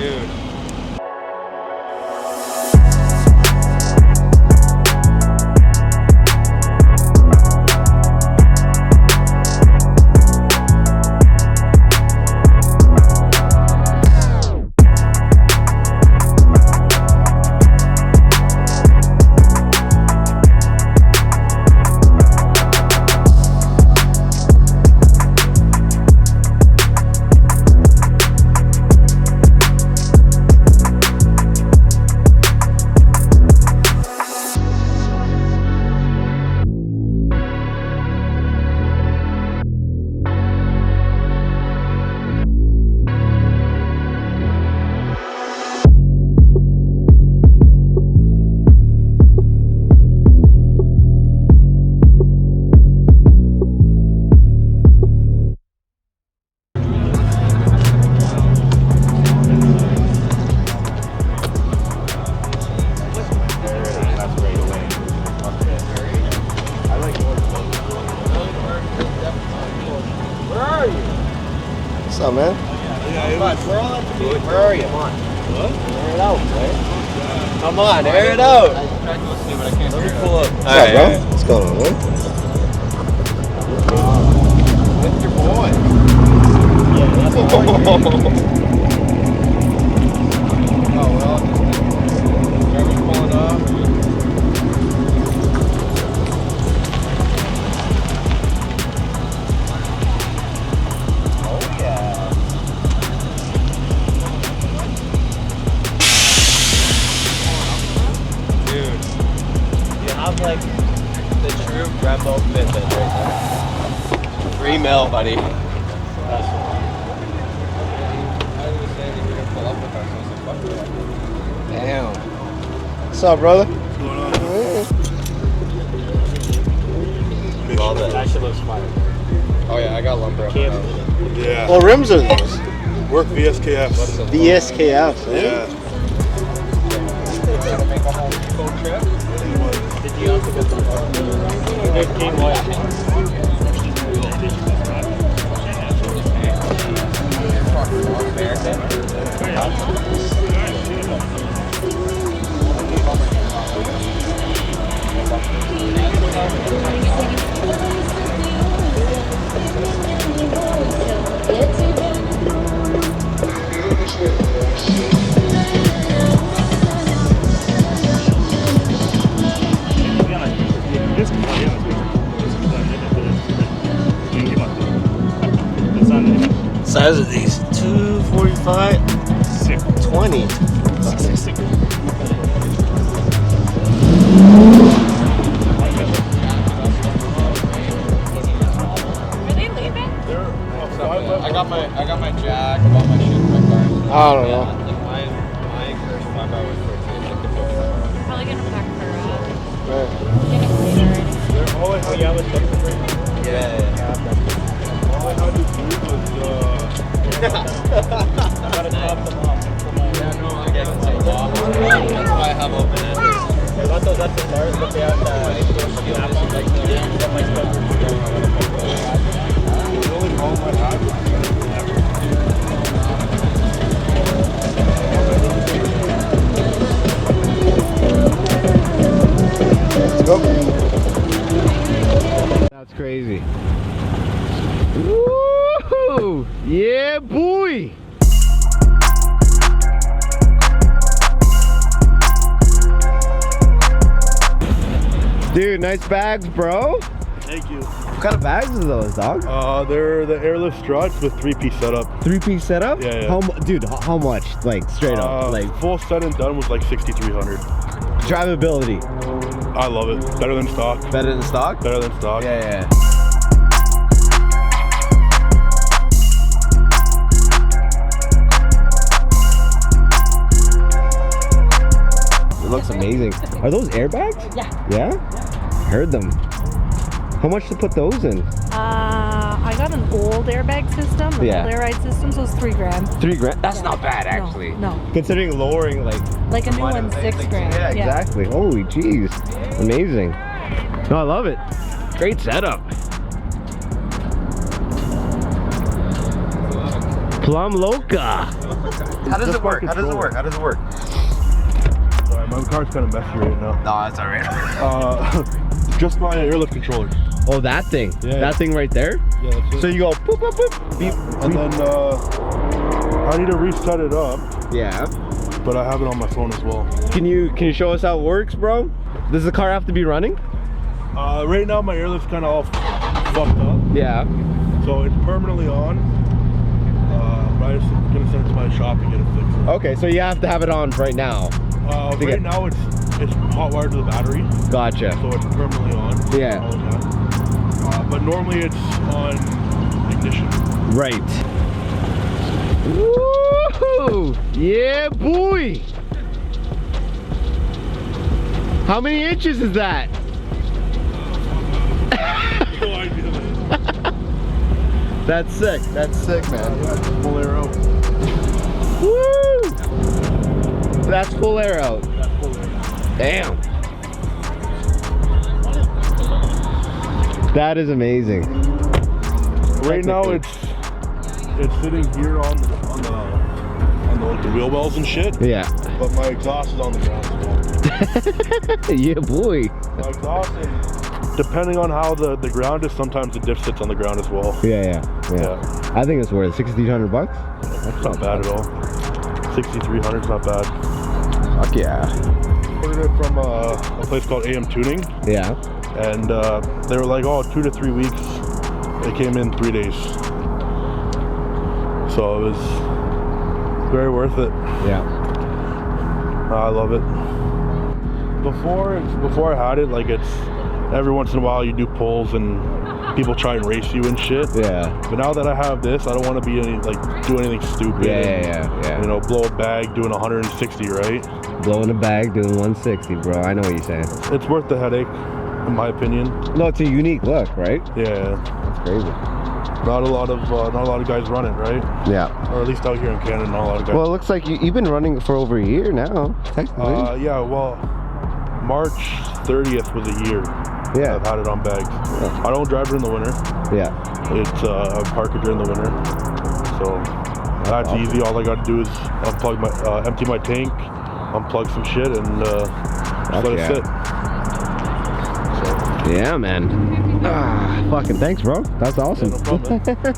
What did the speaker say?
Dude. What's up, man? Where are you? Come on. What? Air it out, right? Come on, air it out. Let me pull up. What's up, bro? What's going on, man? That's your boy. Yeah, that's your boy. Oh, well. Trevor's pulling off. Like the true Brembo Fitbit right there. 3 mil, buddy. Damn. What's up, brother? What's going on? Love it. That shit looks fire. Oh yeah, I got lumber. Yeah. What rims are those? Work VSKFs. VSKFs, eh? Yeah. Did you also get the 15 white? Size of these? 245? Sick. 20. Sick. I got my jack, I got my shit in my car. I don't know. My first 5 hours for Probably gonna pack her up. Right. Getting later. Oh, yeah, I was looking for it. Yeah. All I had to do was, I gotta top them off. Yeah, no, I'm getting some off. That's why I have open ended. I got those at the stars, but they have snap on like got my really all my hat. Let's go. That's crazy. Woo! Yeah, boy! Dude, nice bags, bro. Thank you. What kind of bags are those, dog? They're the Airlift struts with 3-piece setup. 3-piece setup? Yeah, yeah. Dude, how much? Like, straight up? Like, full set and done was like 6,300. drivability. I love it. Better than stock. Better than stock? Better than stock. Yeah. It looks amazing. Are those airbags? Yeah. Yeah? Heard them. How much to put those in? I got an old airbag system, an Yeah. old air ride system, so it's $3,000. $3,000? That's not bad, actually. No. Considering lowering, like Like a new one's $6,000. Yeah, exactly. Holy jeez. Amazing. No, I love it. Great setup. Plum Loca. How does it work? How does it work? How does it work? Sorry, my car's kind of messy right now. No, that's alright. Just my airlift controller. Oh, that thing. Yeah. That thing right there? Yeah, that's it. So you go boop, boop, boop. Beep, And then I need to reset it up, yeah. but I have it on my phone as well. Can you show us how it works, bro? Does the car have to be running? Right now my airlift's kind of all fucked up, Yeah. so it's permanently on. But I'm just gonna send it to my shop and get it fixed. Okay, so you have to have it on right now. Right now it's hot wired to the battery, Gotcha. so it's permanently on. Yeah. All the time. But normally it's on ignition. Right. Woo! Yeah, boy. How many inches is that? No idea, man. That's sick. That's sick, man. Full air out. Woo! That's full air out. That's full air. Damn. That is amazing. Right now it's sitting here on the like the wheel wells and shit. Yeah. But my exhaust is on the ground as well. Yeah, boy. My exhaust, and depending on how the ground is, sometimes the diff sits on the ground as well. Yeah. I think it's worth $6,300. That's not bad at all. 6,300 is not bad. Fuck yeah. Ordered it from a place called AM Tuning, Yeah. and they were like, oh, 2 to 3 weeks. It came in 3 days. So it was very worth it. Yeah. I love it. Before I had it, like, it's every once in a while you do pulls and people try and race you and shit. Yeah. But now that I have this, I don't want to be do anything stupid. Yeah. You know, blow a bag doing 160, right? Blowing a bag, doing 160, bro. I know what you're saying. It's worth the headache, in my opinion. No, it's a unique look, right? Yeah. That's crazy. Not a lot of guys run it, right? Yeah. Or at least out here in Canada, not a lot of guys. Well, it looks like you've been running for over a year now, technically. Yeah, well, March 30th was a year. Yeah. I've had it on bags. Yeah. I don't drive it in the winter. Yeah. It's I park it during the winter. So that's awesome. easy. All I got to do is unplug my, empty my tank, unplug some shit, and just let it sit. So, Yeah, man. Fucking thanks, bro. That's awesome. yeah, no problem, man.